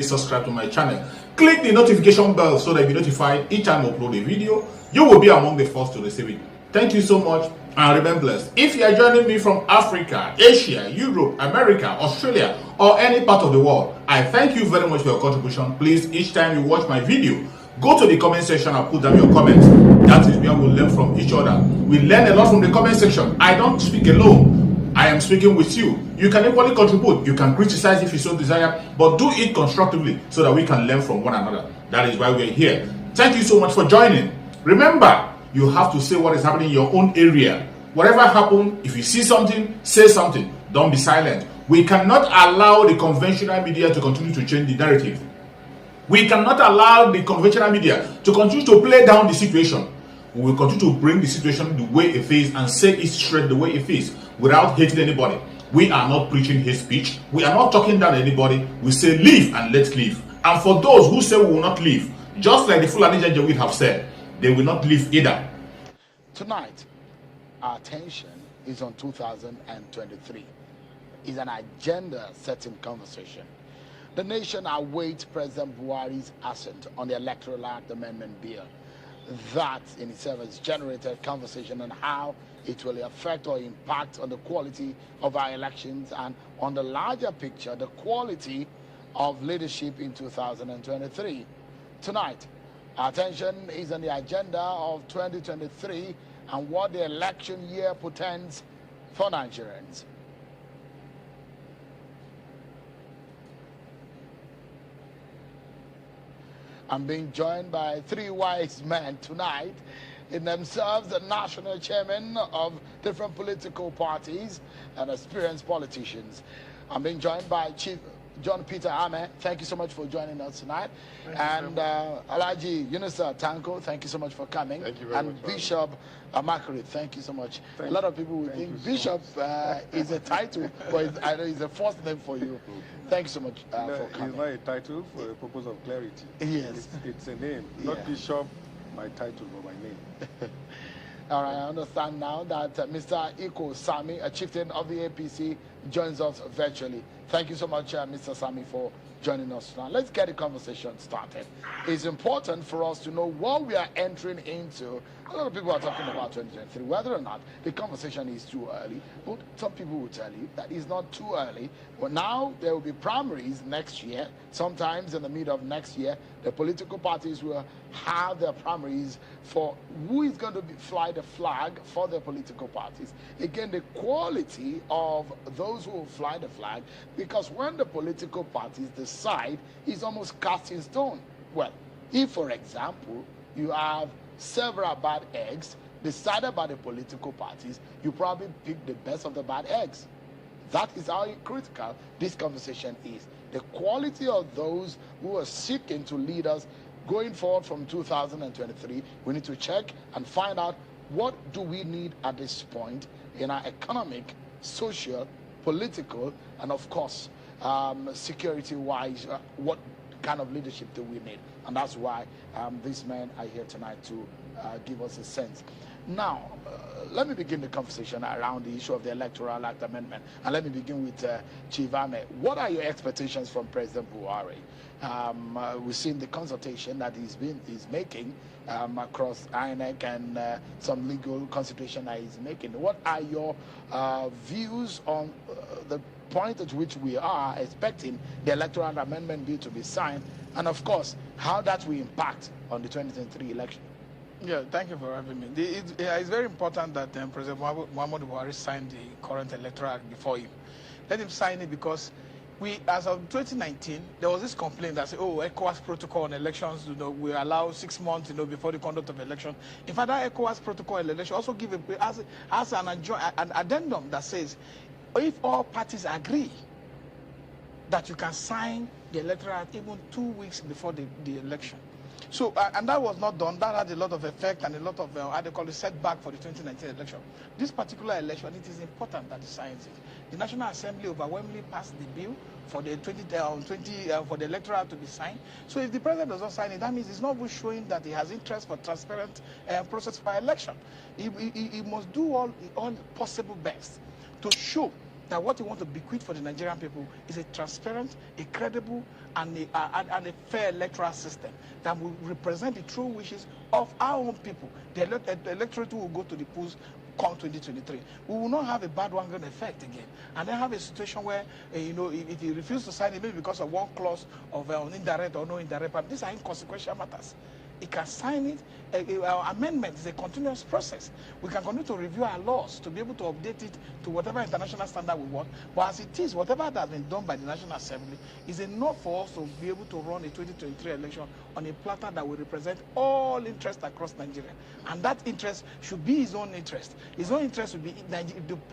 Please subscribe to my channel. Click the notification bell so that you'll be notified each time I upload a video. You will be among the first to receive it. Thank you so much and remain blessed. If you are joining me from Africa, Asia, Europe, America, Australia, or any part of the world, I thank you very much for your contribution. Please, each time you watch my video, go to the comment section and put down your comments. That is where we learn from each other. We learn a lot from the comment section. I don't speak alone. I am speaking with you. You can equally contribute. You can criticize if you so desire, but do it constructively so that we can learn from one another. That is why we're here. Thank you so much for joining. Remember, you have to say what is happening in your own area. Whatever happens, if you see something, say something. Don't be silent. We cannot allow the conventional media to continue to change the narrative. We cannot allow the conventional media to continue to play down the situation. We will continue to bring the situation the way it is and say it straight the way it is without hating anybody. We are not preaching hate speech. We are not talking down anybody. We say live and let live. And for those who say we will not live, just like the Fulani Janjaweed have said, they will not live either. Tonight, our attention is on 2023. It's an agenda-setting conversation. The nation awaits President Buhari's assent on the Electoral Act Amendment Bill. That in itself has generated conversation on how it will affect or impact on the quality of our elections and on the larger picture, the quality of leadership in 2023. Tonight, our attention is on the agenda of 2023 and what the election year portends for Nigerians. I'm being joined by three wise men tonight, in themselves the national chairman of different political parties and experienced politicians. I'm being joined by Chief John Peter Ame. Thank you so much for joining us tonight. And Alhaji Yunusa Tanko, thank you so much for coming. Thank you very much. And Bishop Amakari, thank you so much. A lot of people would think Bishop is a title, but I know it's a first name for you. Thank you so much for coming. It's not a title for the purpose of clarity. Yes. It's a name, not Bishop, my title, but my name. All right, I understand now that Mr. Iko Sami, a chieftain of the APC, joins us virtually. Thank you so much, Mr. Sami, for joining us now. Let's get the conversation started. It's important for us to know what we are entering into. A lot of people are talking about 2023, whether or not the conversation is too early. But some people will tell you that it's not too early. But now there will be primaries next year. Sometimes in the middle of next year, the political parties will have their primaries for who is going to fly the flag for their political parties. Again, the quality of those who will fly the flag, because when the political parties decide, is almost cast in stone. Well, if, for example, you have several bad eggs decided by the political parties, you probably pick the best of the bad eggs. That is how critical this conversation is. The quality of those who are seeking to lead us going forward from 2023, we need to check and find out what do we need at this point in our economic, social, political, and of course, security-wise, what kind of leadership do we need? And that's why these men are here tonight to give us a sense. Now, let me begin the conversation around the issue of the Electoral Act Amendment. And let me begin with Chief Ame. What are your expectations from President Buhari? We've seen the consultation that he's making across INEC and some legal consultation that he's making. What are your views on the point at which we are expecting the Electoral Amendment Bill to be signed, and of course, how that will impact on the 2023 election? Yeah, thank you for having me. It's very important that President Muhammadu Buhari signed the current Electoral Act before him. Let him sign it because as of 2019, there was this complaint that said, oh, ECOWAS protocol on elections, we allow 6 months, before the conduct of election. In fact, that ECOWAS protocol on election also give as an addendum that says, if all parties agree that you can sign the Electoral Act even 2 weeks before the election. So, and that was not done. That had a lot of effect and a lot of, how they call it, setback for the 2019 election. This particular election, it is important that he signs it. The National Assembly overwhelmingly passed the bill for the for the Electoral to be signed. So if the president does not sign it, that means it's not showing that he has interest for transparent process for election. He must do all possible best to show that what he wants to bequeath for the Nigerian people is a transparent, a credible, and a fair electoral system that will represent the true wishes of our own people. The electorate will go to the polls come 2023. We will not have a bandwagon effect again, and then have a situation where if you refuse to sign it, maybe because of one clause of indirect or no indirect, but these are inconsequential matters. It can sign it. Our amendment is a continuous process. We can continue to review our laws to be able to update it to whatever international standard we want. But as it is, whatever that has been done by the National Assembly is enough for us to be able to run a 2023 election on a platter that will represent all interests across Nigeria. And that interest should be his own interest. His own interest will be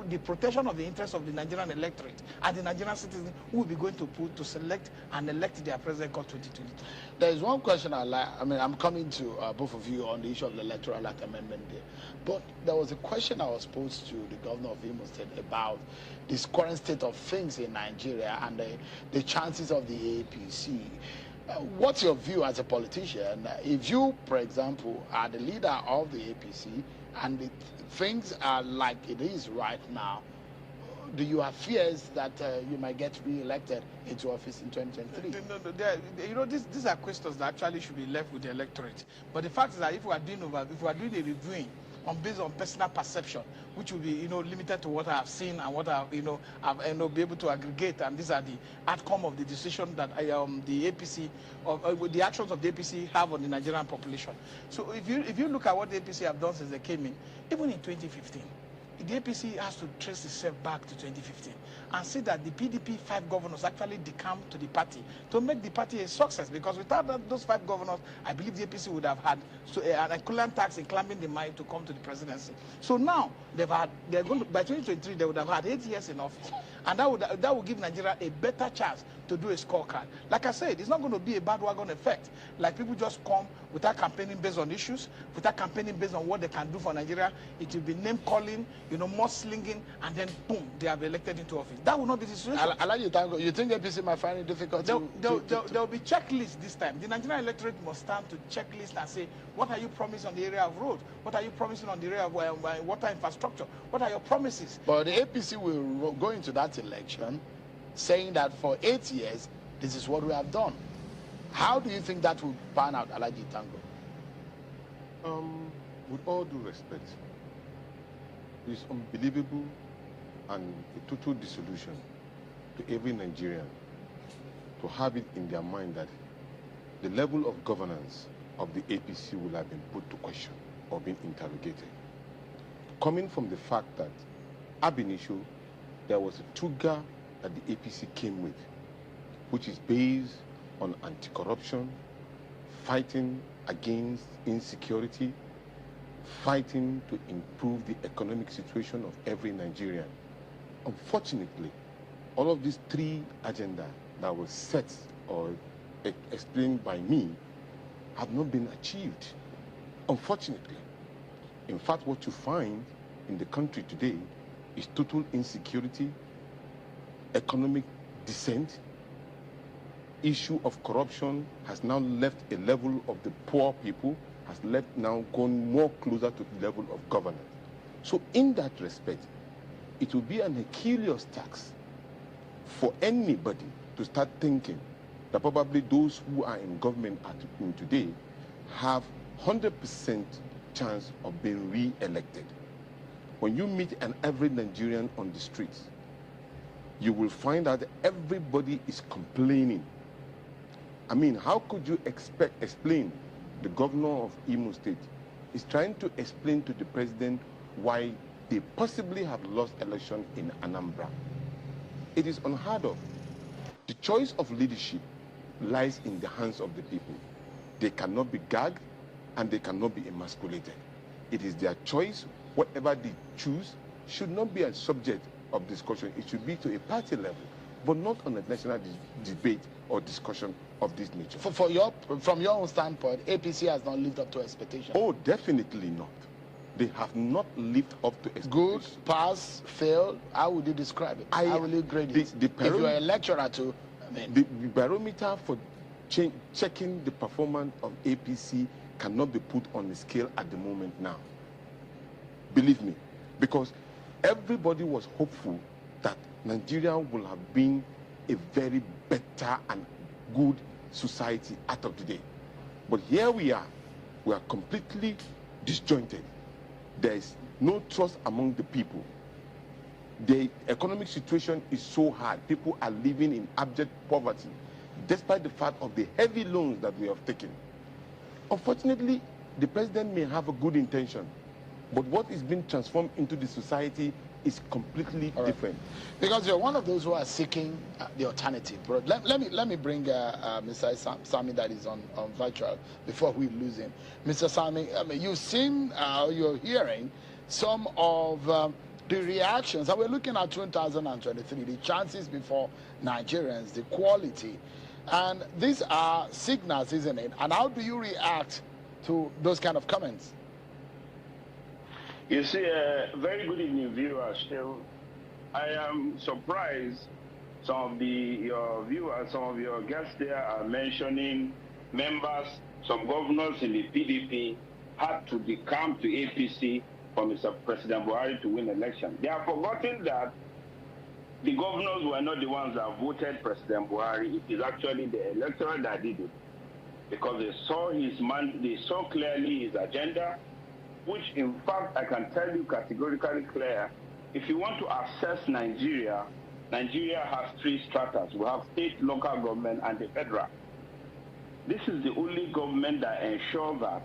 the protection of the interests of the Nigerian electorate and the Nigerian citizens who will be going to select and elect their president for 2023. There is one question I'm coming to both of you on the issue of the Electoral Act amendment there. But there was a question I was posed to the governor of Imo State about this current state of things in Nigeria and the chances of the APC. What's your view as a politician? If you, for example, are the leader of the APC and things are like it is right now, do you have fears that you might get re-elected into office in 2023? No, these are questions that actually should be left with the electorate. But the fact is that if we are doing a reviewing based on personal perception, which will be limited to what I have seen and what I have be able to aggregate, and these are the outcome of the decision that the APC the actions of the APC have on the Nigerian population. So if you look at what the APC have done since they came in, even in 2015. The APC has to trace itself back to 2015 and see that the PDP 5 governors actually decamped to the party to make the party a success, because without those 5 governors, I believe the APC would have had an equivalent tax in climbing the mine to come to the presidency. So now by 2023 they would have had 8 years in office, and that would give Nigeria a better chance to do a scorecard. Like I said, it's not going to be a bandwagon effect. Like people just come without campaigning based on issues, without campaigning based on what they can do for Nigeria. It will be name calling, mudslinging, and then boom, they are elected into office. That will not be the situation. I like you, Tango. You think APC might find it difficult there will be checklists this time. The Nigerian electorate must stand to checklist and say, what are you promising on the area of road? What are you promising on the area of water infrastructure? What are your promises? But the APC will go into that election saying that for 8 years, this is what we have done. How do you think that will pan out, Alaji Tango? With all due respect, it's unbelievable and a total disillusion to every Nigerian to have it in their mind that the level of governance of the APC will have been put to question or been interrogated. Coming from the fact that ab initio, there was a trigger that the APC came with, which is based on anti-corruption, fighting against insecurity, fighting to improve the economic situation of every Nigerian. Unfortunately, all of these 3 agendas that were set or explained by me have not been achieved, unfortunately. In fact, what you find in the country today is total insecurity, economic descent. Issue of corruption has now left a level of the poor people, has left now gone more closer to the level of governance. So in that respect, it will be an Achilles tax for anybody to start thinking that probably those who are in government today have 100% chance of being re-elected. When you meet an average Nigerian on the streets, you will find out that everybody is complaining. I mean, how could you explain the governor of Imo State is trying to explain to the president why they possibly have lost election in Anambra? It is unheard of. The choice of leadership lies in the hands of the people. They cannot be gagged and they cannot be emasculated. It is their choice. Whatever they choose should not be a subject of discussion. It should be to a party level, but not on a national debate or discussion of this nature. From your own standpoint, APC has not lived up to expectations. Oh, definitely not. They have not lived up to expectations. Good, pass, fail. How would you describe it? How will you grade it? If you are a lecturer too, the barometer for checking the performance of APC cannot be put on the scale at the moment now. Believe me, because everybody was hopeful that Nigeria will have been a very better and good society out of today. But here we are completely disjointed. There is no trust among the people. The economic situation is so hard. People are living in abject poverty, despite the fact of the heavy loans that we have taken. Unfortunately, the president may have a good intention, but what is being transformed into the society is completely different. Because you're one of those who are seeking the alternative. But let me bring Mr. Sami that is on virtual before we lose him. Mr. Sami, you've seen, you're hearing some of the reactions. And we're looking at 2023, the chances before Nigerians, the quality. And these are signals, isn't it? And how do you react to those kind of comments? You see, very good evening, viewers. I am surprised some of your viewers, some of your guests there are mentioning members, some governors in the PDP had to decamp to APC for Mr. President Buhari to win election. They have forgotten that the governors were not the ones that voted President Buhari. It is actually the electorate that did it, because they saw they saw clearly his agenda, which in fact I can tell you categorically clear. If you want to assess Nigeria, Nigeria has three stratas. We have state, local government, and the federal. This is the only government that ensures that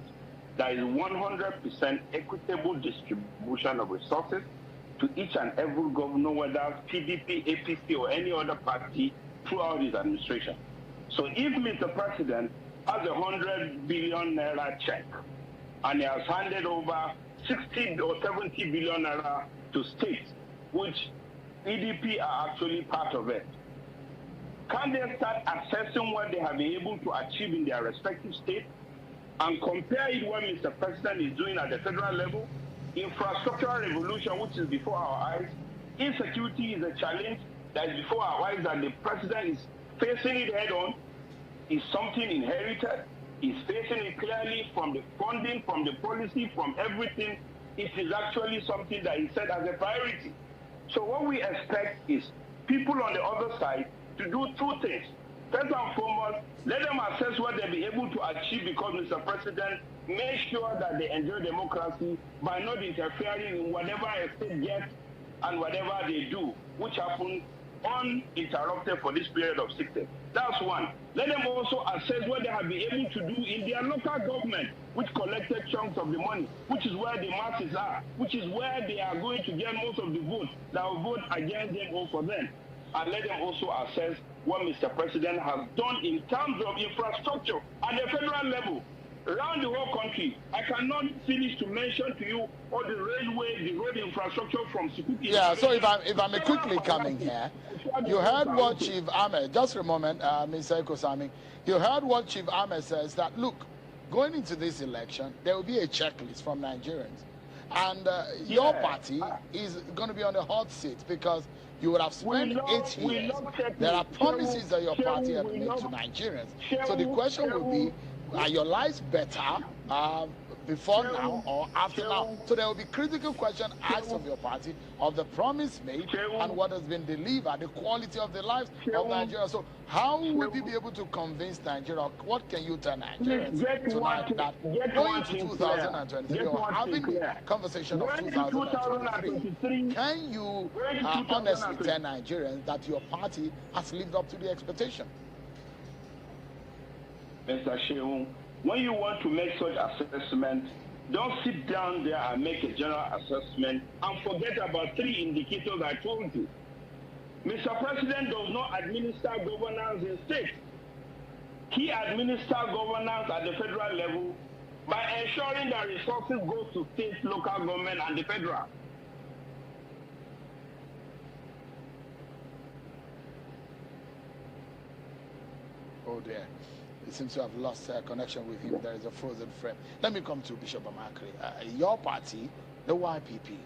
there is 100% equitable distribution of resources to each and every governor, whether PDP, APC, or any other party throughout his administration. So if Mr. President has 100 billion naira check and he has handed over 60 or 70 billion naira to states, which PDP are actually part of it, can they start assessing what they have been able to achieve in their respective states and compare it what Mr. President is doing at the federal level? Infrastructural revolution, which is before our eyes. Insecurity is a challenge that is before our eyes, that the president is facing it head on, is something inherited. He's facing it clearly from the funding, from the policy, from everything. It is actually something that he said as a priority. So what we expect is people on the other side to do two things. First and foremost, let them assess what they'll be able to achieve, because Mr. President make sure that they enjoy democracy by not interfering in whatever a state gets and whatever they do, which happens uninterrupted for this period of 6 days. That's one. Let them also assess what they have been able to do in their local government, which collected chunks of the money, which is where the masses are, which is where they are going to get most of the votes that will vote against them or for them. And let them also assess what Mr. President has done in terms of infrastructure at the federal level. Around the whole country, I cannot finish to mention to you all the railway, the road infrastructure from Sukuki. Yeah, so if I may quickly come in here, you heard what Chief Ahmed, just for a moment, Mr. Ekosami, you heard what Chief Ahmed says, that look, going into this election, there will be a checklist from Nigerians. And your party is going to be on the hot seat, because you would have spent 8 years. There are promises that your party have made to Nigerians. So the question will be, are your lives better before now or after now? So there will be critical questions asked of your party, of the promise made and what has been delivered, the quality of the lives of Nigeria. So how will you be able to convince Nigeria? What can you tell Nigerians tonight that going to 2023 or having the conversation of 2023, can you honestly tell Nigerians that your party has lived up to the expectation? Mr. Sheung, when you want to make such assessment, don't sit down there and make a general assessment and forget about 3 indicators I told you. Mr. President does not administer governance in state. He administers governance at the federal level by ensuring that resources go to state, local government, and the federal. Oh dear. It seems to have lost connection with him. There is a frozen frame. Let me come to Bishop Amakri. Your party, the YPP,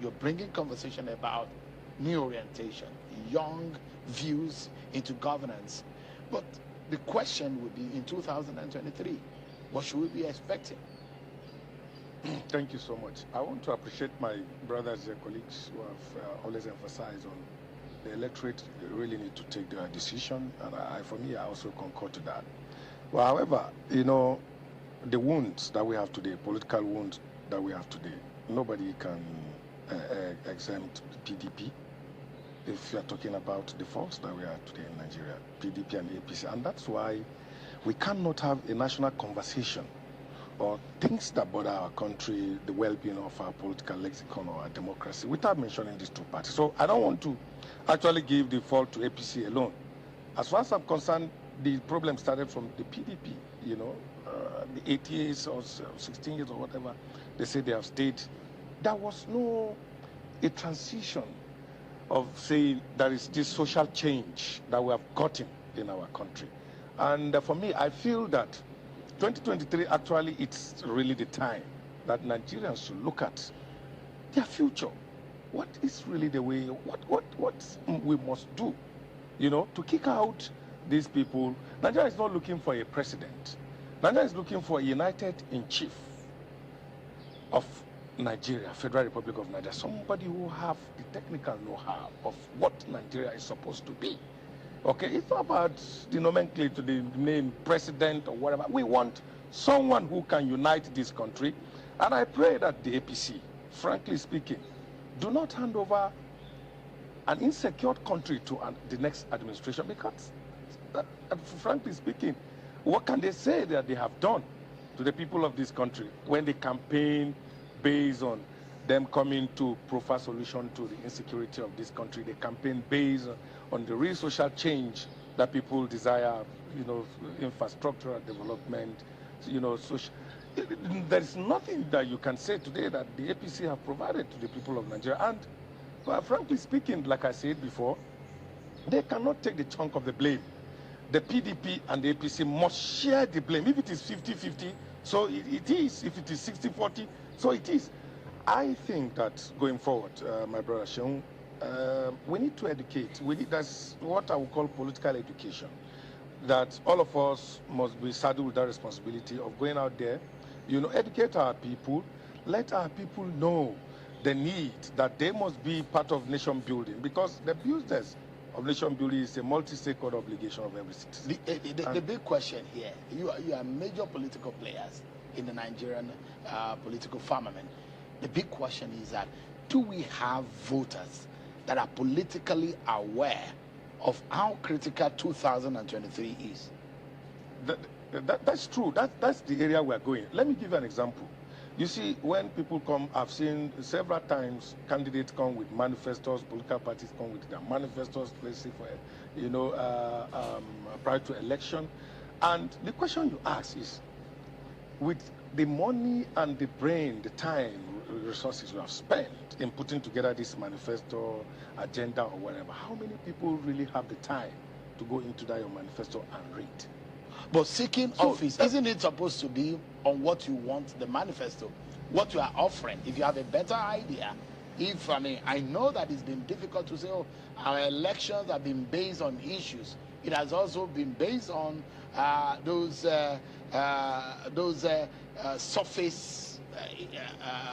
you're bringing conversation about new orientation, young views into governance. But the question would be, in 2023, what should we be expecting? Thank you so much. I want to appreciate my brothers and colleagues who have always emphasized on the electorate really need to take their decision, and for me, I also concur to that. Well, however, you know, the wounds that we have today, political wounds that we have today, nobody can exempt PDP. If you are talking about the force that we are today in Nigeria, PDP and APC, and that's why we cannot have a national conversation or things that bother our country, the well-being of our political lexicon or our democracy, without mentioning these two parties. So I don't want to actually give the fault to APC alone. As far as I'm concerned, the problem started from the PDP, you know, the 8 years or 16 years or whatever, they say they have stayed. There was no a transition of saying there is this social change that we have gotten in our country. And for me, I feel that 2023, actually, it's really the time that Nigerians should look at their future. What is really the way, what we must do, you know, to kick out these people. Nigeria is not looking for a president. Nigeria is looking for a united-in-chief of Nigeria, Federal Republic of Nigeria, somebody who have the technical know-how of what Nigeria is supposed to be. Okay, it's not about the nomenclature, the name president or whatever. We want someone who can unite this country. And I pray that the APC, frankly speaking, do not hand over an insecure country to the next administration, because, frankly speaking, what can they say that they have done to the people of this country when they campaign based on them coming to profile solution to the insecurity of this country? They campaign based on the real social change that people desire, you know, infrastructural development, you know, social. There is nothing that you can say today that the APC have provided to the people of Nigeria. And frankly speaking, like I said before, they cannot take the chunk of the blame. The PDP and the APC must share the blame. If it is 50-50, so it is. If it is 60-40, so it is. I think that going forward, my brother Sheung, we need to educate. That's what I would call political education. That all of us must be saddled with that responsibility of going out there, you know, educate our people, let our people know the need that they must be part of nation building, because the business of nation building is a multi-stakeholder obligation of every citizen. The big question here, you are major political players in the Nigerian political firmament. The big question is that, do we have voters that are politically aware of how critical 2023 is? That's true. That's the area we're going. Let me give you an example. You see, when people come, I've seen several times candidates come with manifestos, political parties come with their manifestos, let's say for, you know, prior to election. And the question you ask is, with the money and the brain, the time, resources you have spent in putting together this manifesto, agenda or whatever, how many people really have the time to go into that your manifesto and read? But seeking office, isn't it supposed to be on what you want, the manifesto, what you are offering? If you have a better idea, I know that it's been difficult to say, oh, our elections have been based on issues. It has also been based on those surface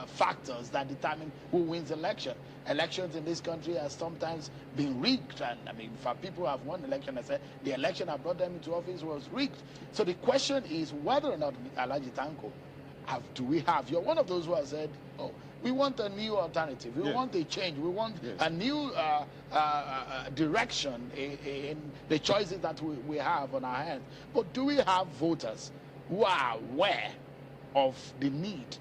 factors that determine who wins election. Elections in this country have sometimes been rigged, and for people who have won election, I said the election that brought them into office was rigged. So the question is whether or not, Alhaji Tanko, you're one of those who have said, oh, we want a new alternative, we want a change, we want a new direction in the choices that we have on our hands. But do we have voters who are aware of the need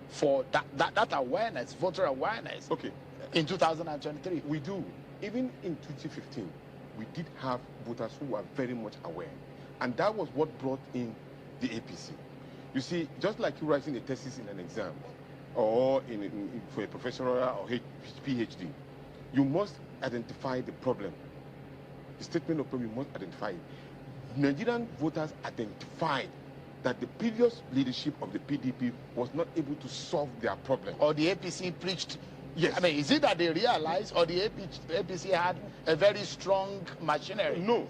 for that awareness, voter awareness? Okay. In 2023, we do. Even in 2015, we did have voters who were very much aware, and that was what brought in the APC. You see, just like you writing a thesis in an exam, or for a professional or PhD, you must identify the problem. The statement of problem, you must identify it. Nigerian voters identified that the previous leadership of the PDP was not able to solve their problem. Or the APC preached. Yes. Is it that they realized, or the APC had a very strong machinery? No.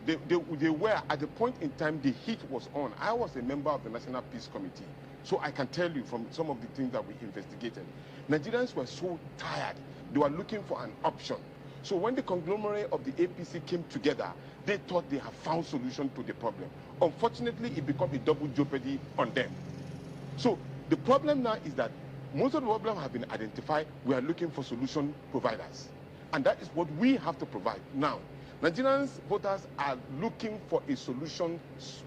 They were, at the point in time the heat was on. I was a member of the National Peace Committee, so I can tell you from some of the things that we investigated. Nigerians were so tired. They were looking for an option. So when the conglomerate of the APC came together, they thought they had found solution to the problem. Unfortunately, it became a double jeopardy on them. So the problem now is that most of the problems have been identified. We are looking for solution providers. And that is what we have to provide. Now, Nigerians voters are looking for a solution,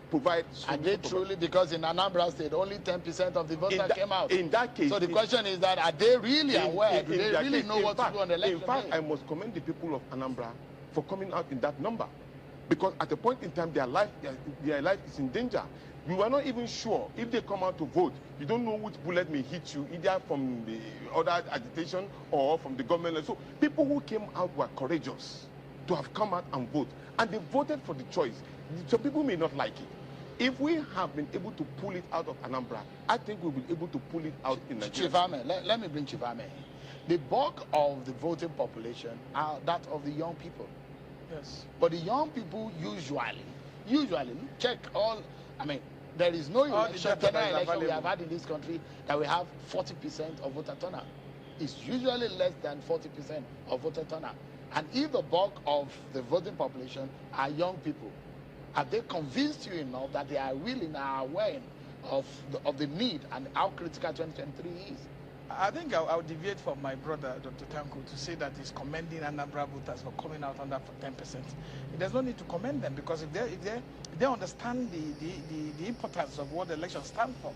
provide solution. Are they truly, because in Anambra State, only 10% of the voters came out? In that case. So the question is that, are they really aware? Do they really know what to do on the election day? In fact, day? I must commend the people of Anambra for coming out in that number. Because at a point in time, their life is in danger. You are not even sure if they come out to vote. You don't know which bullet may hit you, either from the other agitation or from the government. So people who came out were courageous to have come out and vote. And they voted for the choice. Some people may not like it. If we have been able to pull it out of Anambra, I think we'll be able to pull it out in Nigeria. Chivame, let me bring Chivame. The bulk of the voting population are that of the young people. Yes. But the young people usually check all, I mean, there is no election, general election we have had in this country that we have 40% of voter turnout. It's usually less than 40% of voter turnout. And if the bulk of the voting population are young people, have they convinced you enough that they are willing and aware of the need and how critical 2023 is? I think I'll deviate from my brother, Dr. Tanko, to say that he's commending Anambra voters for coming out under 10%. There's no need to commend them, because if they understand the importance of what the election stands for,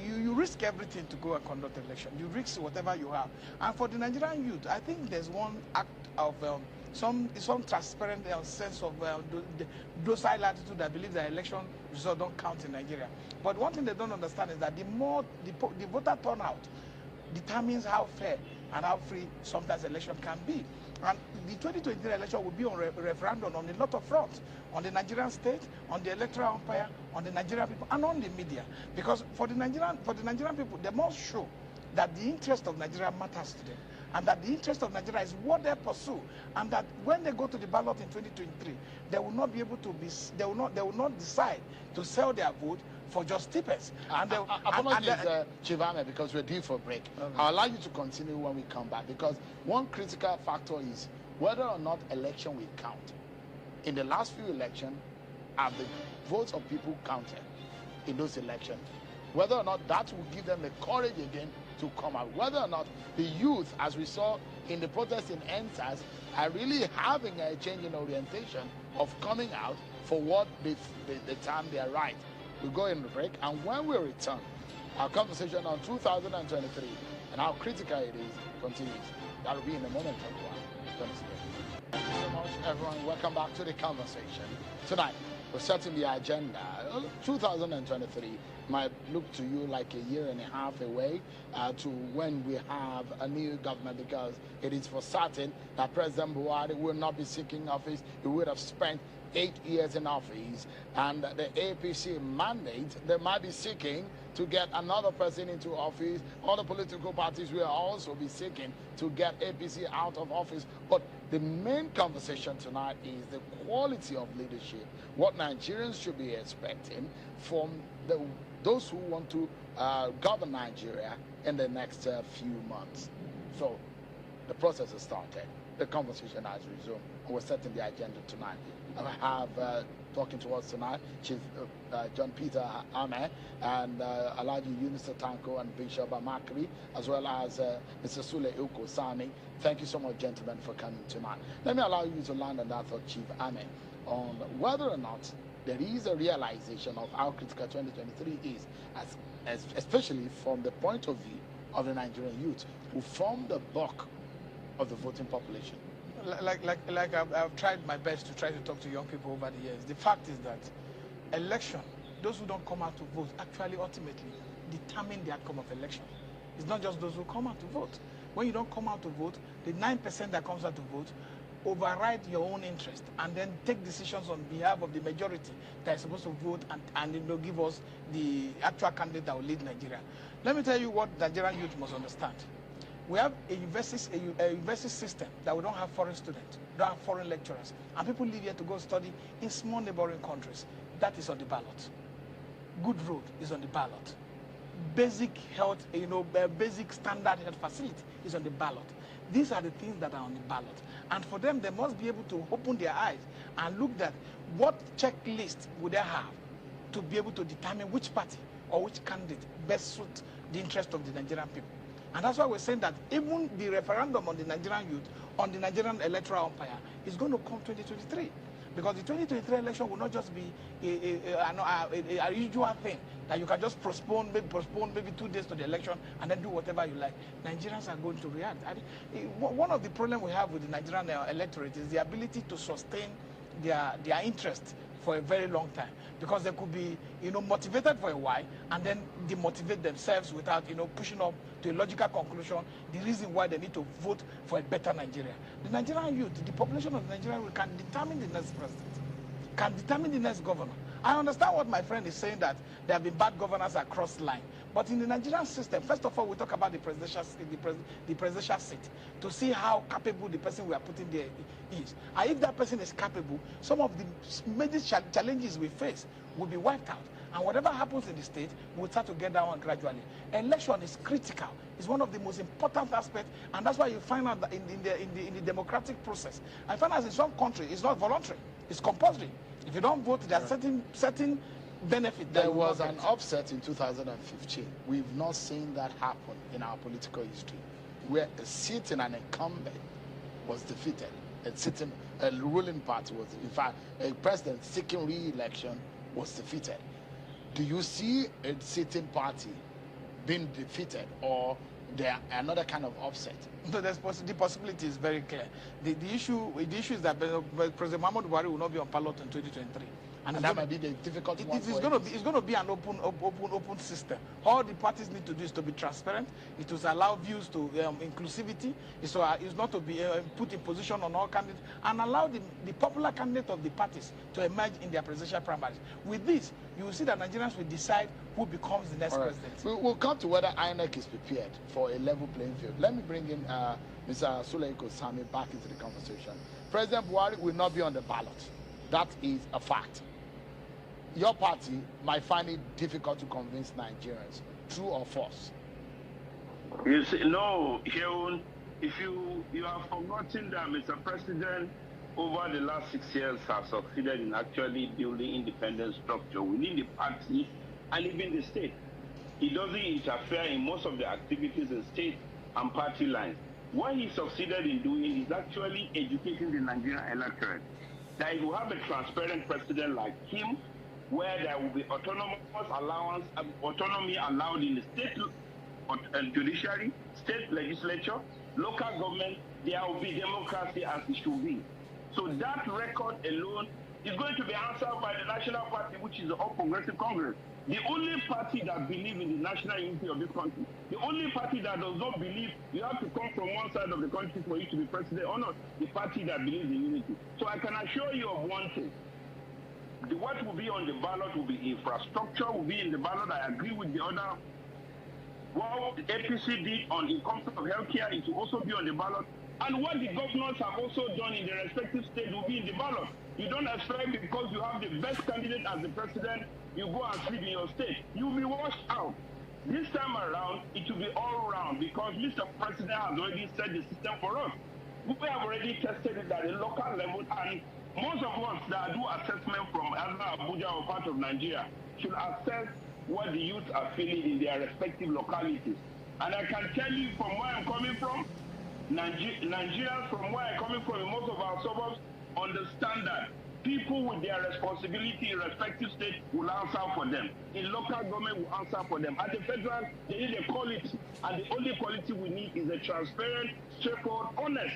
you risk everything to go and conduct an election. You risk whatever you have. And for the Nigerian youth, I think there's one act of some transparent sense of docile attitude that believe that election results don't count in Nigeria. But one thing they don't understand is that the more the voter turnout determines how fair and how free sometimes election can be. And the 2023 election will be on referendum on a lot of fronts, on the Nigerian state, on the electoral umpire, on the Nigerian people, and on the media. Because for the Nigerian people, they must show that the interest of Nigeria matters to them, and that the interest of Nigeria is what they pursue, and that when they go to the ballot in 2023, they will not be able to be, they will not decide to sell their vote for just tippers. Apologies, Chivame, because we're due for a break. Okay. I'll allow you to continue when we come back, because one critical factor is whether or not election will count. In the last few elections, have the votes of people counted in those elections? Whether or not that will give them the courage again to come out. Whether or not the youth, as we saw in the protest in NSAS, are really having a change in orientation of coming out for what the time they are right. We'll go in the break, and when we return, our conversation on 2023 and how critical it is continues. That'll be in a moment from now. Thank you so much, everyone. Welcome back to the conversation. Tonight, we're setting the agenda. 2023 might look to you like a year and a half away to when we have a new government, because it is for certain that President Buhari will not be seeking office. He would have spent 8 years in office, and the APC mandate, they might be seeking to get another person into office. Other political parties will also be seeking to get APC out of office. But the main conversation tonight is the quality of leadership, what Nigerians should be expecting from those who want to govern Nigeria in the next few months. So the process has started. The conversation has resumed, and we're setting the agenda tonight. I have talking to us tonight, Chief John Peter Ame and Alhaji Yunus Tanko and Bishop Amakri, as well as Mr. Sule Uko Sami. Thank you so much, gentlemen, for coming tonight. Let me allow you to land on that thought, Chief Ame, on whether or not there is a realization of how critical 2023 is, especially from the point of view of the Nigerian youth, who form the bulk of the voting population. Like I've tried my best to try to talk to young people over the years. The fact is that election, those who don't come out to vote actually ultimately determine the outcome of election. It's not just those who come out to vote. When you don't come out to vote, the 9% that comes out to vote override your own interest and then take decisions on behalf of the majority that is supposed to vote and give us the actual candidate that will lead Nigeria. Let me tell you what Nigerian youth must understand. We have a university system that we don't have foreign students, don't have foreign lecturers, and people live here to go study in small neighboring countries. That is on the ballot. Good road is on the ballot. Basic health, basic standard health facility is on the ballot. These are the things that are on the ballot. And for them, they must be able to open their eyes and look at what checklist would they have to be able to determine which party or which candidate best suits the interest of the Nigerian people. And that's why we're saying that even the referendum on the Nigerian youth, on the Nigerian electoral umpire, is going to come 2023. Because the 2023 election will not just be a usual thing that you can just postpone maybe 2 days to the election and then do whatever you like. Nigerians are going to react. One of the problems we have with the Nigerian electorate is the ability to sustain their interest for a very long time, because they could be motivated for a while and then demotivate themselves without pushing up to a logical conclusion the reason why they need to vote for a better Nigeria. The Nigerian youth, the population of Nigeria can determine the next president, can determine the next governor. I understand what my friend is saying, that there have been bad governors across the line. But in the Nigerian system, first of all, we talk about the presidential seat to see how capable the person we are putting there is. And if that person is capable, some of the major challenges we face will be wiped out. And whatever happens in the state, we'll start to get that one gradually. Election is critical. It's one of the most important aspects, and that's why you find out that in the democratic process. I find out in some countries, it's not voluntary, it's compulsory. If you don't vote, there are certain benefit. There was an upset in 2015. We've not seen that happen in our political history, where a seat in an incumbent was defeated. A ruling party was, in fact, a president seeking re-election was defeated. Do you see a sitting party being defeated, or there another kind of upset? So the possibility is very clear. The issue is that President Muhammadu Buhari will not be on ballot in 2023. And that might be the difficult one. It's going to be an open system. All the parties need to do is to be transparent. It will allow views to inclusivity. It's not to be put in position on all candidates, and allow the popular candidate of the parties to emerge in their presidential primaries. With this, you will see that Nigerians will decide who becomes the next president. We'll come to whether INEC is prepared for a level playing field. Let me bring in Mr. Suleiko Sami back into the conversation. President Buhari will not be on the ballot. That is a fact. Your party might find it difficult to convince Nigerians. True or false? You see, no, Heun, if you have forgotten that Mr. President over the last 6 years has succeeded in actually building independent structure within the party and even the state. He doesn't interfere in most of the activities in state and party lines. What he succeeded in doing is actually educating the Nigerian electorate. That you have a transparent president like him, where there will be autonomy allowed in the state judiciary, state legislature, local government. There will be democracy as it should be. So that record alone is going to be answered by the National Party, which is the All Progressive Congress. The only party that believes in the national unity of this country. The only party that does not believe you have to come from one side of the country for you to be president or not. The party that believes in unity. So I can assure you of one thing. What will be on the ballot will be infrastructure, will be in the ballot. I agree with the other. What the APC did on in terms of healthcare, it will also be on the ballot. And what the governors have also done in the respective states will be in the ballot. You don't expect because you have the best candidate as the president, you go and sleep in your state. You'll be washed out. This time around, it will be all around because Mr. President has already set the system for us. We have already tested it at a local level, and most of us that do assessment from either Abuja or part of Nigeria should assess what the youth are feeling in their respective localities. And I can tell you from where I'm coming from, Nigerians from where I'm coming from in most of our suburbs understand that people with their responsibility in respective states will answer for them. In local government will answer for them. At the federal, they need a quality. And the only quality we need is a transparent, straightforward, honest,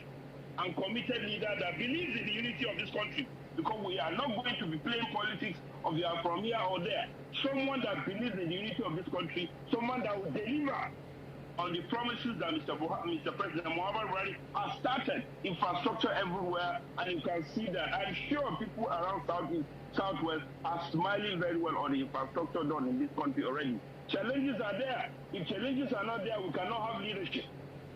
and committed leader that believes in the unity of this country. Because we are not going to be playing politics of you are from here or there. Someone that believes in the unity of this country, someone that will deliver on the promises that Mr. President Muhammadu Buhari has started, infrastructure everywhere, and you can see that. I'm sure people around Southeast, Southwest are smiling very well on the infrastructure done in this country already. Challenges are there. If challenges are not there, we cannot have leadership.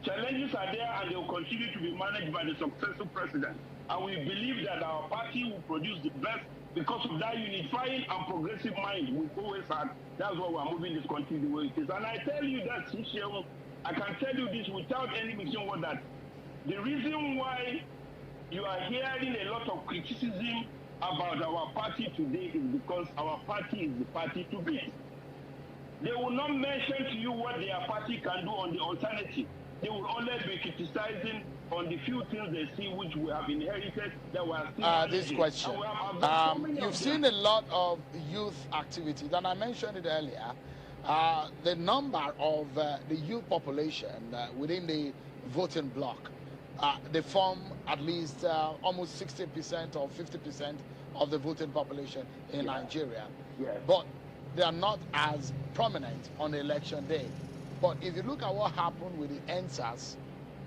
Challenges are there, and they will continue to be managed by the successful president. And we believe that our party will produce the best because of that unifying and progressive mind we've always had. That's why we're moving this country the way it is. And I tell you that, I can tell you this without any mixing word, that The reason why you are hearing a lot of criticism about our party today is because our party is the party to beat. They will not mention to you what their party can do on the alternative. They will only be criticizing on the few things they see which we have inherited that we are still this question. You've seen a lot of youth activities, and I mentioned it earlier. The number of the youth population within the voting bloc, they form at least almost 60% or 50% of the voting population in Nigeria. Yes. But they are not as prominent on the election day. But if you look at what happened with the EndSARS,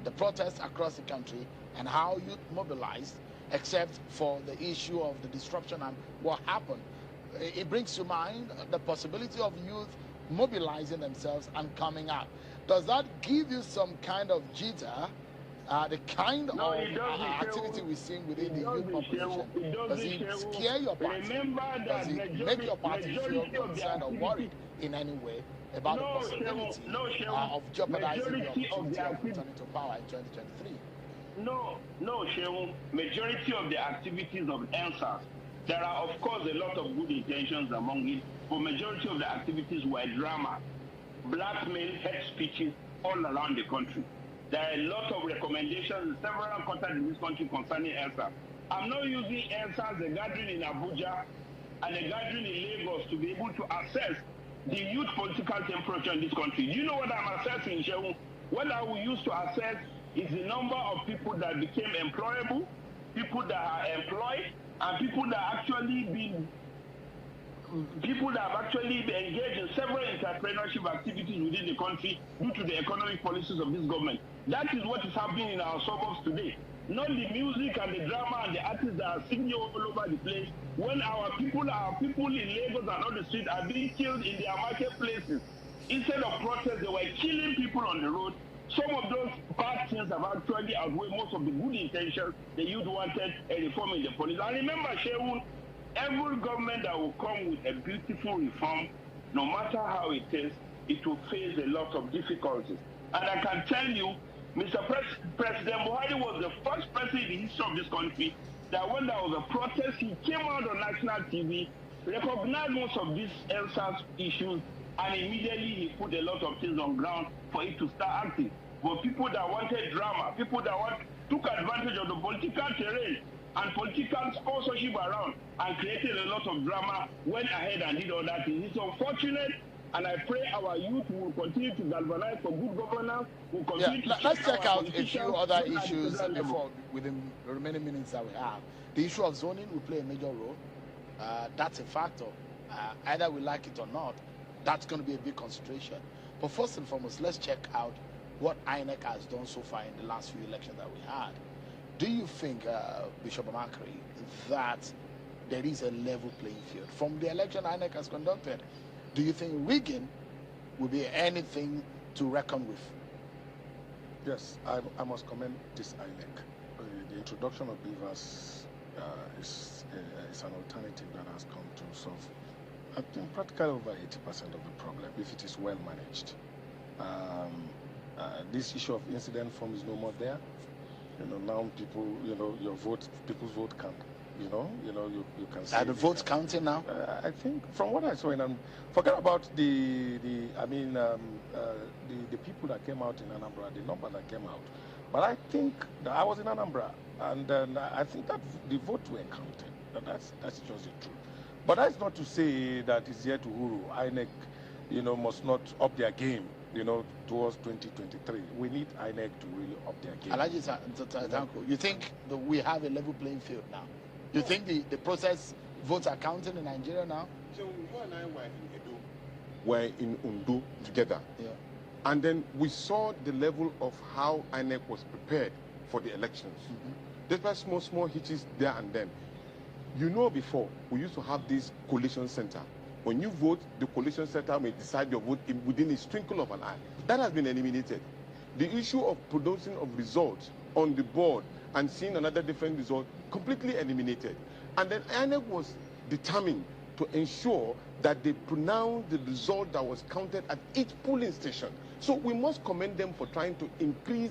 the protests across the country, and how youth mobilized, except for the issue of the disruption and what happened, it brings to mind the possibility of youth mobilizing themselves and coming out. Does that give you some kind of jitter? The kind of activity we're seeing within the youth population, does it scare your party? Does it make your party feel concerned or worried in any way about the possibility of jeopardizing the opportunity of returning to power in 2023? No, Shehu. Majority of the activities of EndSARS, there are of course a lot of good intentions among it, but majority of the activities were drama, blackmail, hate speeches all around the country. There are a lot of recommendations in several countries in this country concerning EndSARS. I'm not using EndSARS, a gathering in Abuja and a gathering in Lagos to be able to assess the youth political temperature in this country. Do you know what I'm assessing, Shehu? What I will use to assess is the number of people that became employable, people that are employed, and people that have actually been engaged in several entrepreneurship activities within the country due to the economic policies of this government. That is what is happening in our suburbs today. Not the music and the drama and the artists that are singing all over the place, when our people in Lagos and on the street are being killed in their marketplaces. Instead of protest, they were killing people on the road. Some of those bad things have actually outweighed most of the good intentions the youth wanted a reform in the police. And remember, Shehu, every government that will come with a beautiful reform, no matter how it is, it will face a lot of difficulties. And I can tell you, President Buhari was the first president in the history of this country that when there was a protest, he came out on national TV, recognized most of these EndSARS issues, and immediately he put a lot of things on ground for it to start acting. But people that wanted drama, people that took advantage of the political terrain and political sponsorship around and created a lot of drama, went ahead and did all that things. It's unfortunate, and I pray our youth will continue to galvanize for good governance. Let's check out a few other issues before, within the remaining minutes that we have. The issue of zoning will play a major role. That's a factor. Either we like it or not, that's going to be a big concentration. But first and foremost, let's check out what INEC has done so far in the last few elections that we had. Do you think, Bishop Amakri, that there is a level playing field? From the election INEC has conducted, do you think rigging will be anything to reckon with? Yes, I must commend this INEC. The introduction of beavers is an alternative that has come to solve, I think, practically over 80% of the problem, if it is well managed. This issue of incident form is no more there. Now people, your vote, people's vote count. You can see. Are the votes counting now? I think from what I saw, forget about the people that came out in Anambra, the number that came out. But I think that I was in Anambra, and I think that the votes were counted. That's just the truth. But that's not to say that it's yet to huru. INEC, must not up their game. Towards 2023, we need INEC to really up their game. Alaji, you think that we have a level playing field now? You think the process votes are counting in Nigeria now? So you and I were in Undo together. Yeah. And then we saw the level of how INEC was prepared for the elections. Despite small hitches there and then. Before, we used to have this collation center. When you vote, the collation center may decide your vote within a twinkle of an eye. That has been eliminated. The issue of producing of results on the board and seeing another different result, completely eliminated. And then INEC was determined to ensure that they pronounce the result that was counted at each polling station. So we must commend them for trying to increase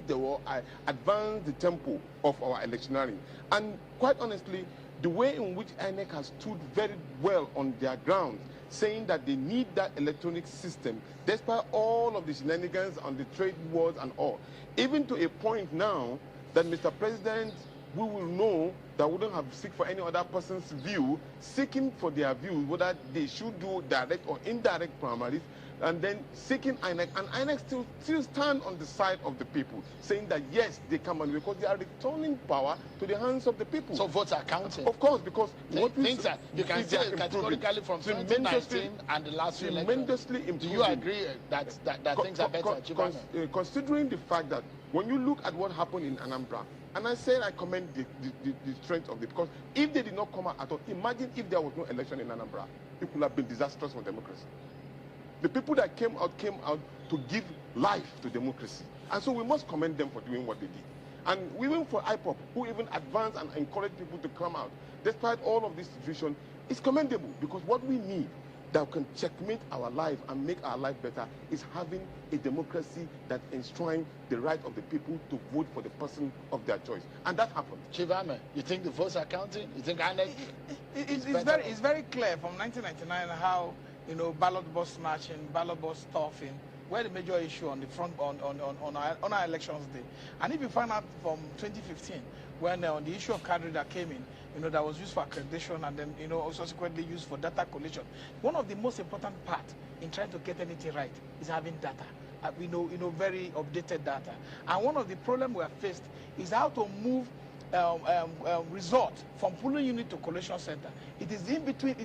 advance the tempo of our electioneering. And quite honestly, the way in which INEC has stood very well on their ground, saying that they need that electronic system, despite all of the shenanigans on the trade wars and all, even to a point now that Mr. President, we will know that we don't have to seek for any other person's view, seeking for their view, whether they should do direct or indirect primaries, and then seeking INEC. And INEC still stand on the side of the people, saying that yes, they come on, because they are returning power to the hands of the people. So votes are counted? Of course, because what we things that you can say categorically from 2019 and the last few elections. Do you agree that things are better achieved? Considering the fact that when you look at what happened in Anambra, and I said I commend the strength of it, because if they did not come out at all, imagine if there was no election in Anambra, it could have been disastrous for democracy. The people that came out to give life to democracy. And so we must commend them for doing what they did. And even for IPOP, who even advanced and encouraged people to come out, despite all of this situation, is commendable, because what we need that can checkmate our life and make our life better is having a democracy that enshrines the right of the people to vote for the person of their choice. And that happened. Chivame, you think the votes are counting? You think INEC? It's very clear from 1999 how, you know, ballot box snatching, ballot box stuffing were the major issue on the front on our elections day. And if you find out from 2015, when the issue of card reader came in, you know, that was used for accreditation and then, you know, subsequently used for data collection. One of the most important parts in trying to get anything right is having data. We know, very updated data. And one of the problems we have faced is how to move result from polling unit to collation center. It is between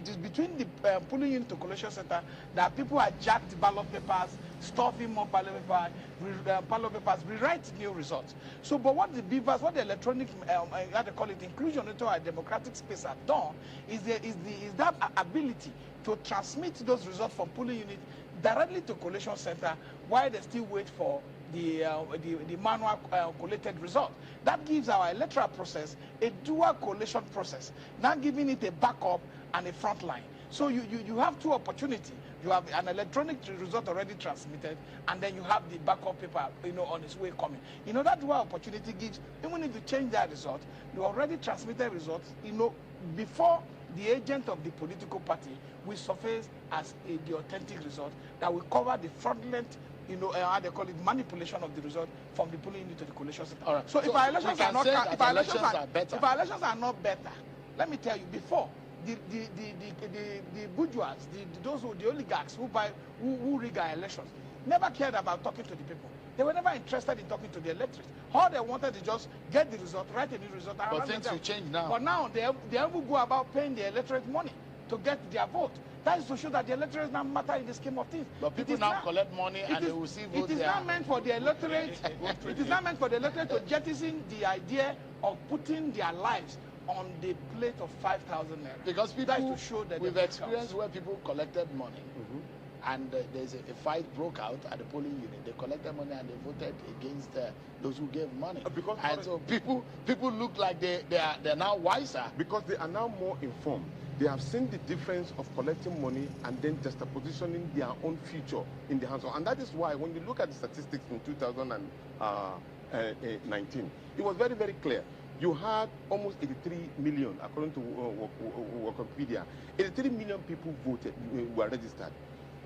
the polling unit to collation center that people hijacked ballot papers, stuffing more ballot papers, rewrite new results. So, but what the beavers, what the electronic, how they call it, inclusion into our democratic space have done is that ability to transmit those results from polling unit directly to collation center while they still wait for the manual collated result. That gives our electoral process a dual collation process, now giving it a backup and a front line. So you have two opportunities. You have an electronic result already transmitted, and then you have the backup paper, on its way coming. That dual opportunity gives, even if you change that result, you already transmitted results, before the agent of the political party will surface as the authentic result that will cover the fraudulent, how they call it, manipulation of the result from the polling unit to the collation center. All right. So if our elections are not better, let me tell you, before the bourgeois, the oligarchs who rig our elections never cared about talking to the people. They were never interested in talking to the electorate. All they wanted to just get the result, write a new result. But things will change now. But now they will go about paying the electorate money to get their vote. That is to show that the electorate now matter in the scheme of things. But people now collect money and they will see votes. It is not meant for the electorate. It is not meant for the electorate to jettison the idea of putting their lives on the plate of 5,000 naira. Because people, that is to show that we've experienced where people collected money, and there's a fight broke out at the polling unit. They collected money and they voted against those who gave money. And so people look like they're now wiser. Because they are now more informed. They have seen the difference of collecting money and then just positioning their own future in the hands of. And that is why when you look at the statistics in 2019, it was very, very clear. You had almost 83 million, according to Wikipedia. 83 million people voted, were registered.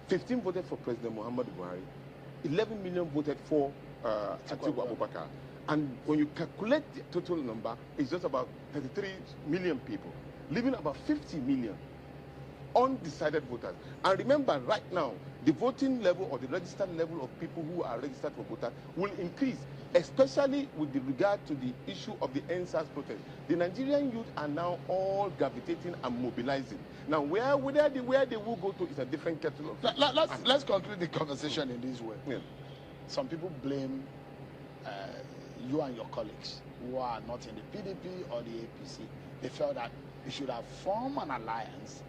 15 voted for President Muhammadu Buhari. 11 million voted for Atiku Abubakar. And when you calculate the total number, it's just about 33 million people, leaving about 50 million undecided voters. And remember, right now, the voting level or the registered level of people who are registered for voters will increase, especially with regard to the issue of the NSAS protest. The Nigerian youth are now all gravitating and mobilizing. Now, where they will go to is a different kettle of fish. Let's conclude the conversation in this way. Yeah. Some people blame you and your colleagues who are not in the PDP or the APC. They felt that you should have formed an alliance,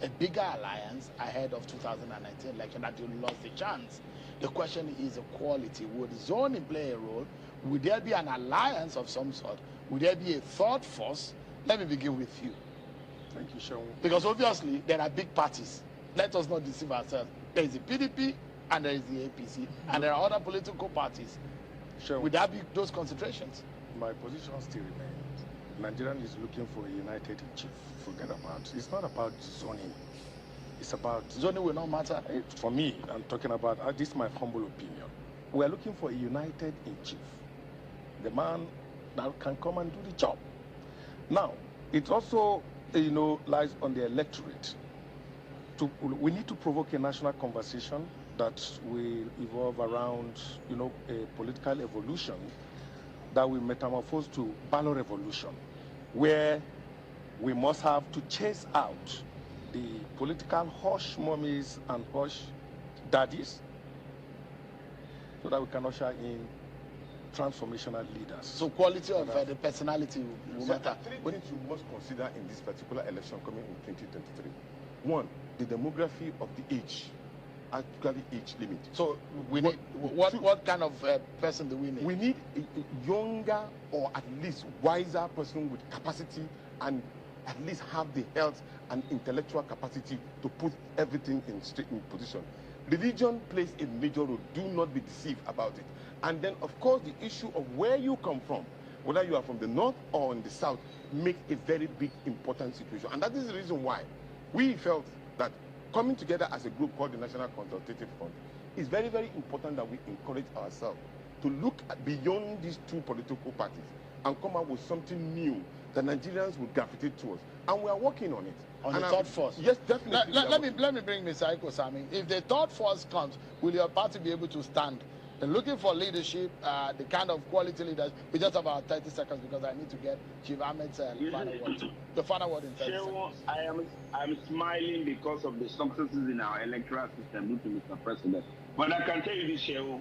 a bigger alliance ahead of 2019 election, that you lost the chance. The question is equality. Would zoning play a role? Would there be an alliance of some sort? Would there be a third force? Let me begin with you. Thank you, Sean. Because obviously there are big parties. Let us not deceive ourselves. There is the PDP and there is the APC, and there are other political parties. Sean, Would that be those concentrations? my position still remains. Nigerian is looking for a united chief. Forget about it. It's not about zoning. It's about Zoning will not matter. For me, I'm talking about, this is my humble opinion. We're looking for a united in chief. The man that can come and do the job. Now, it also, lies on the electorate. We need to provoke a national conversation that will evolve around, a political evolution that will metamorphose to ballot revolution, where we must have to chase out the political hush mummies and hush daddies so that we can usher in transformational leaders. So quality of the personality will So matter. three things you must consider in this particular election coming in 2023. One, the demography of the age, actually age limit. So we need what kind of person do we need? We need a younger or at least wiser person with capacity and at least have the health and intellectual capacity to put everything in position. Religion plays a major role. Do not be deceived about it. And then, of course, the issue of where you come from, whether you are from the north or in the south, make a very big, important situation. And that is the reason why we felt that coming together as a group called the National Consultative Front is very, very important that we encourage ourselves to look beyond these two political parties and come up with something new that Nigerians will gravitate towards. And we are working on it. On the third force? Yes, definitely. Let me bring Mr. Iko Sami. If the third force comes, will your party be able to stand? And looking for leadership, the kind of quality leaders. We just have about 30 seconds because I need to get Chief Ahmed's final word. The final word in 30 seconds. I'm smiling because of the successes in our electoral system due to Mr. President. But I can tell you this, Shehu,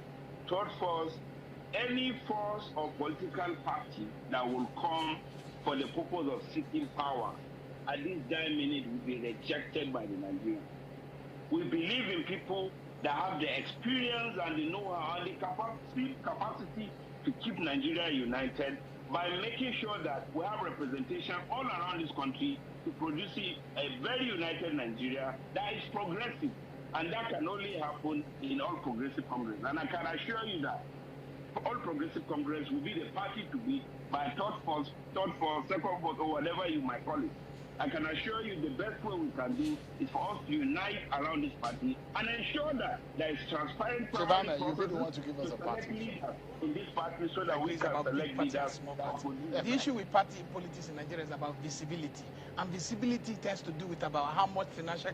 third force, any force or political party that will come for the purpose of seeking power at this dire minute will be rejected by the Nigerians. We believe in people that have the experience and the know-how and the capacity to keep Nigeria united by making sure that we have representation all around this country to produce a very united Nigeria that is progressive. And that can only happen in All Progressive Congress. And I can assure you that All Progressive Congress will be the party to be by third force, second force, or whatever you might call it. I can assure you the best way we can do is for us to unite around this party and ensure that there is transparent Savannah, you really want to give us a party in this party so that we can select leaders. The issue with party politics in Nigeria is about visibility, and visibility tends to do with about how much financial,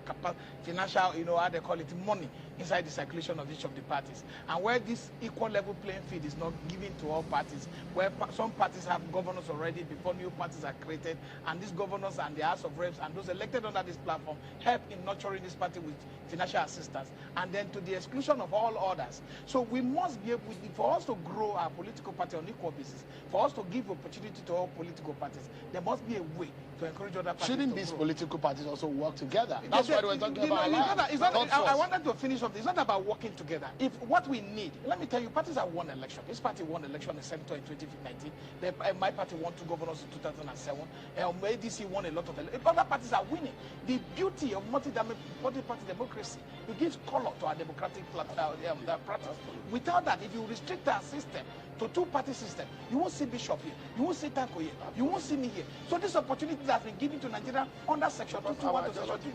how they call it, money inside the circulation of each of the parties, and where this equal level playing field is not given to all parties, where some parties have governors already before new parties are created, and these governors and the House of Reps and those elected under this platform help in nurturing this party with financial assistance, and then to the exclusion of all others. So we must be able, for us to grow our political party on equal basis, for us to give opportunity to all political parties, there must be a way to encourage other parties. Shouldn't these political parties also work together? That's why we're talking about. I wanted to finish up. It's not about working together. If what we need, let me tell you, parties have won election. This party won election in Senator in 2019. My party won 2 governors in 2007. ADC won a lot of elections. Other parties are winning. The beauty of multi-party democracy, it gives color to our democratic practice. Without that, if you restrict our system to 2-party system, you won't see Bishop here, you won't see Tanko here, you won't see me here. So this opportunity that has been given to Nigeria under Section 221 to Section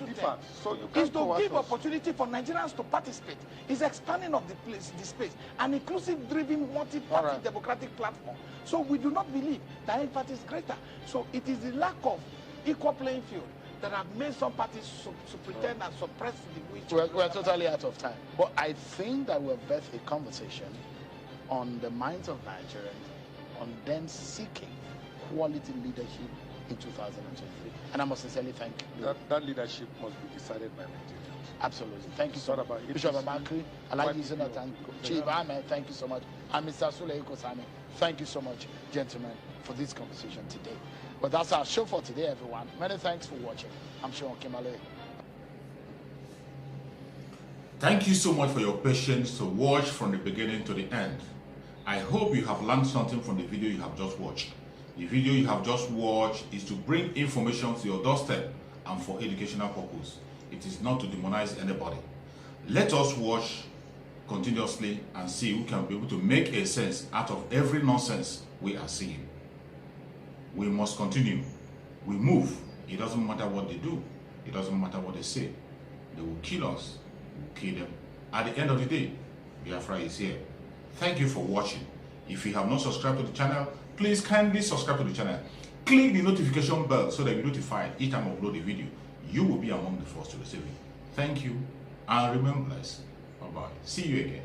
210 is to give opportunity for Nigerians to participate. It's expanding of the space, an inclusive-driven multi-party democratic platform. So we do not believe that any party is greater. So it is the lack of equal playing field that have made some parties to pretend and suppress the wish. We're totally out of time. But I think that we'll birth a conversation on the minds of Nigerians on them seeking quality leadership in 2023. And I must sincerely thank you. That leadership must be decided by Nigerians. Absolutely. Thank you so much. Bishop Amakri, Alaji Jonathan, Chief Ahmed, thank you so much. And Mr. Sule Iko Sami, thank you so much, gentlemen, for this conversation today. But that's our show for today, everyone. Many thanks for watching. I'm Sean Kimale. Thank you so much for your patience to watch from the beginning to the end. I hope you have learned something from the video you have just watched. The video you have just watched is to bring information to your doorstep and for educational purpose. It is not to demonize anybody. Let us watch continuously and see who can be able to make a sense out of every nonsense we are seeing. We must continue. We move. It doesn't matter what they do. It doesn't matter what they say. They will kill us. We will kill them. At the end of the day, Biafra is here. Thank you for watching. If you have not subscribed to the channel, please kindly subscribe to the channel. Click the notification bell so that you're notified each time I upload a video. You will be among the first to receive it. Thank you and remain blessed. Bye-bye. See you again.